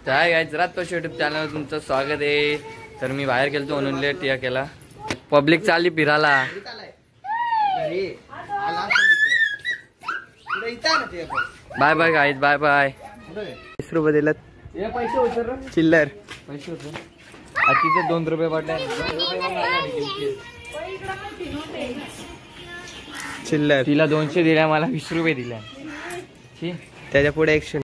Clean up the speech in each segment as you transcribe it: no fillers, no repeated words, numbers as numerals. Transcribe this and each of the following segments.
काय guys रातोष YouTube channel तुमचं स्वागत आहे. तर मी बाहेर गेलतो म्हणून लेट या केला. पब्लिक चालली फिरायला. Bye bye guys bye bye. 20 रुपये दिलात पैसे होते चिल्लर. पैसे होते तिथे 2 रुपये पडले. चिल्लर तिला 200 दिल्या मला 20 रुपये दिल्या. त्याच्या पुढे 100.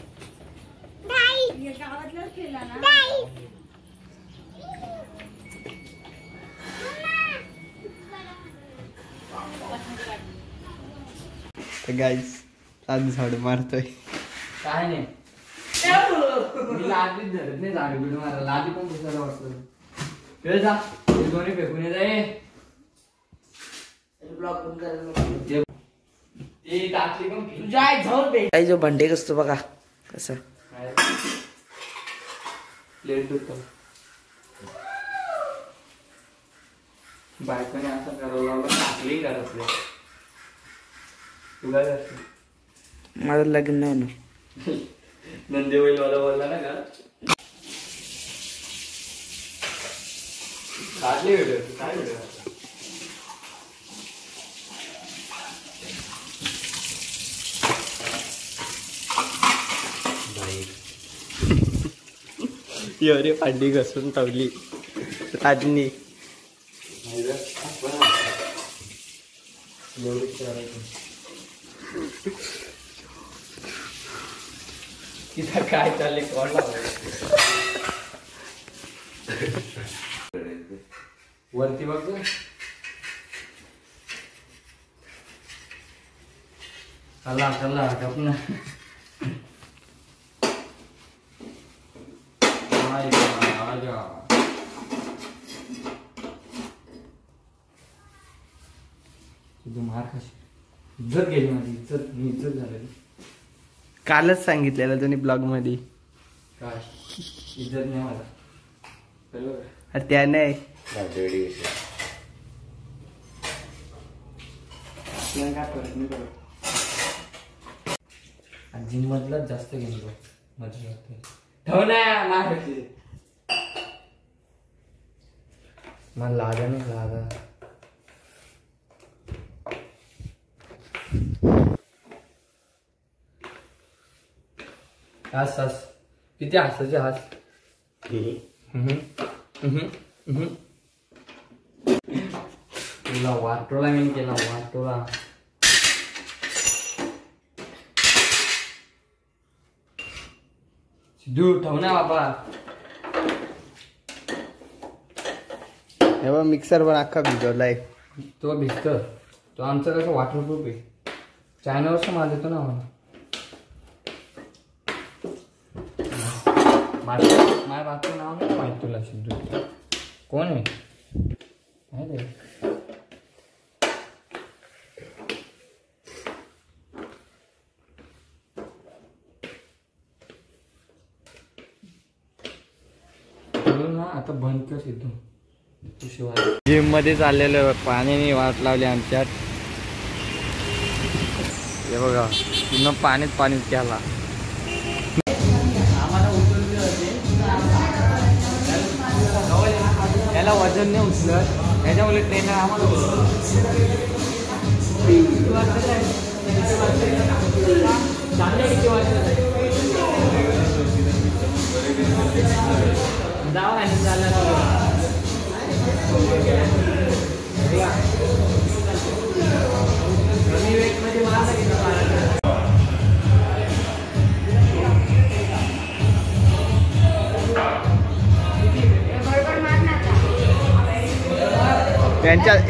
गाईस साधी झाड मारतोय. काय नाही मी लादी धरत नाही. झाड बिडू मारा लादी पण पुसायला वाटतं. जा दोन्ही फेकून येत आहे. काही जो भांडे असतो बघा कसा प्लेट धुतो. बायकोने असं करावं टाकली घरातलं. तू काय करतो? माझं लग्न नाही होणार. नंदेवैल वाला बोलला ना का काढली व्हिडिओ. काय व्हिडिओ एवढी भांडी घसून ठेवली राजनी. तिथं काय चालले कोण वरती बघ. चला चला आपण मार खाशी. इज्जत गेली माझी. इज्जत झालेली. कालच सांगितलेलं तुम्ही ब्लॉग मध्ये. काय इज्जत नाही मला. त्या नाही काय फरक नाही पडत. जिम मधलाच जास्त घेतो मजा ठेव ना. मला लागा नाही लागा. हस हस किती हसायचे हस. तुला वाटोला मी केला वाटोला. सिद्धू ठेव ना बाबा. हे बघ मिक्सर पण अख्खा भिजवलाय. तो भिजत. तो आमचं कसं वॉटरप्रूफ आहे. चायनावरच माल येतो ना मला. माझ्या बापचं नाव नाही माहित तुला. सिद्धू कोण आहे माहिती आहे? ना आता बंद कर सिद्धू. जिम मध्ये चाललेलं पाण्याने वाट लावली आमच्यात. हे बघा पूर्ण पाणीच केला. त्याला वजन नाही उचलत. त्याच्यामुळे ट्रेनर आम्हाला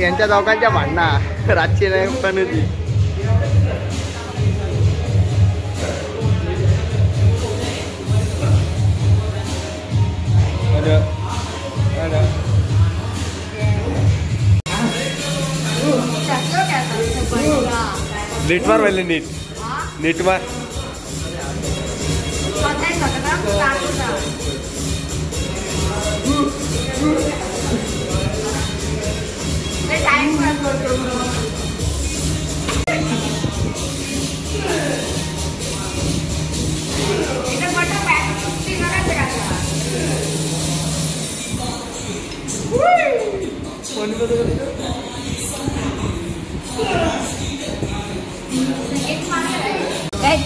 यांच्या दोघांच्या भांडणा रातची नाही पण होती. नीट मार पहिले. नीट मार.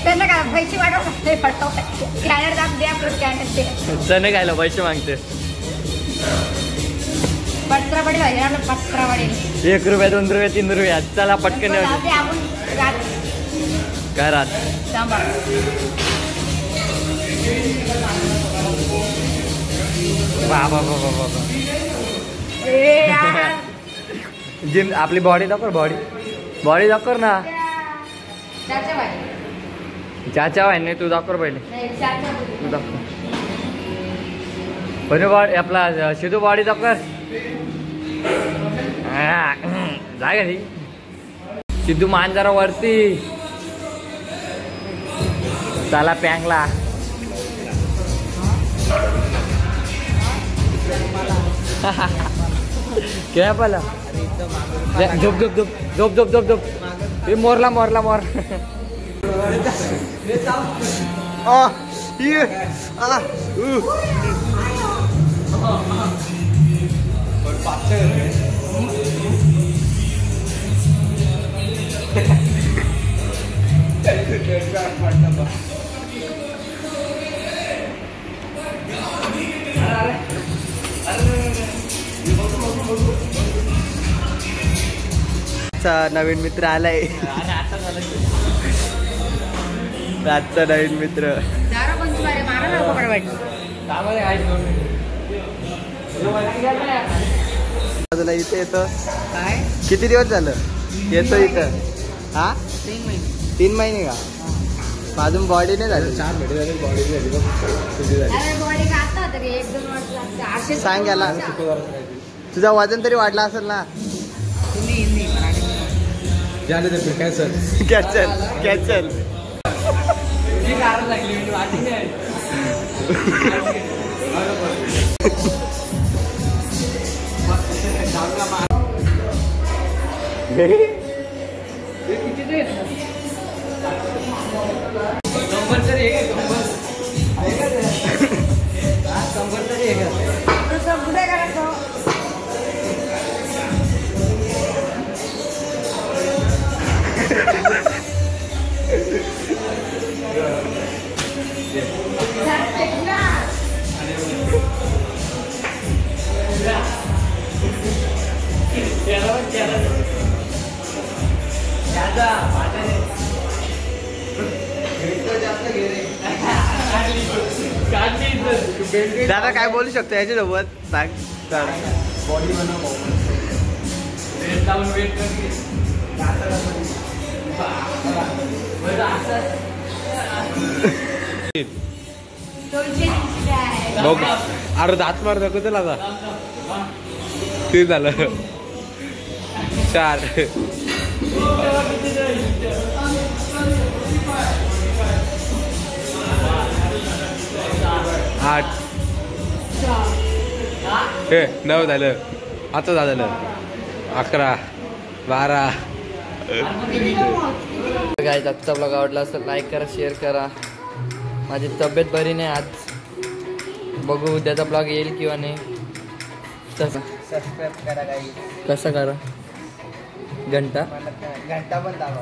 त्यांना काय पैसे वाढव स्कॅनर दाब द्या आपलं स्कॅनर ते चणे खायला पैसे मागते पत्रा पडेल पत्रा पडेल 1 रुपया 2 रुपया 3 रुपया चला पटकन आपण काय रात बाबा जिम आपली बॉडी दाखव बॉडी दाखव ना चाचा आहे नाही तू दाखव पहिले तू दाखव पण बॉडी आपला सिद्धू बॉडी दाखव जाय का ती सिद्धू मान जरा वरती चला पँगला क्या पाला झोप झोप झोप झोप झोप झोप झोप हे मोरला मोर नवीन मित्र आलाय रातचा नवीन मित्र बाजूला इथे येतो किती दिवस झालं येतो इथं हा 3 महिने का अजून बॉडी नाही झाली 4 महिने झाले बॉडी झाली सांग याला तुझा वजन तरी वाढला असेल ना कॅन्सल दादा काय बोलू शकतो याच्यासोबत सांग बॉडी अरे दात मार दाखव त्याला आता ते झालं 4 8 9 झालं आता झालं 11 12 गाईज आजचा ब्लॉग आवडला असेल लाईक करा शेअर करा माझी तब्येत बरी नाही आज बघू उद्याचा ब्लॉग येईल किंवा नाही सबस्क्राईब करा काही कसं करा घंटा पण दाबा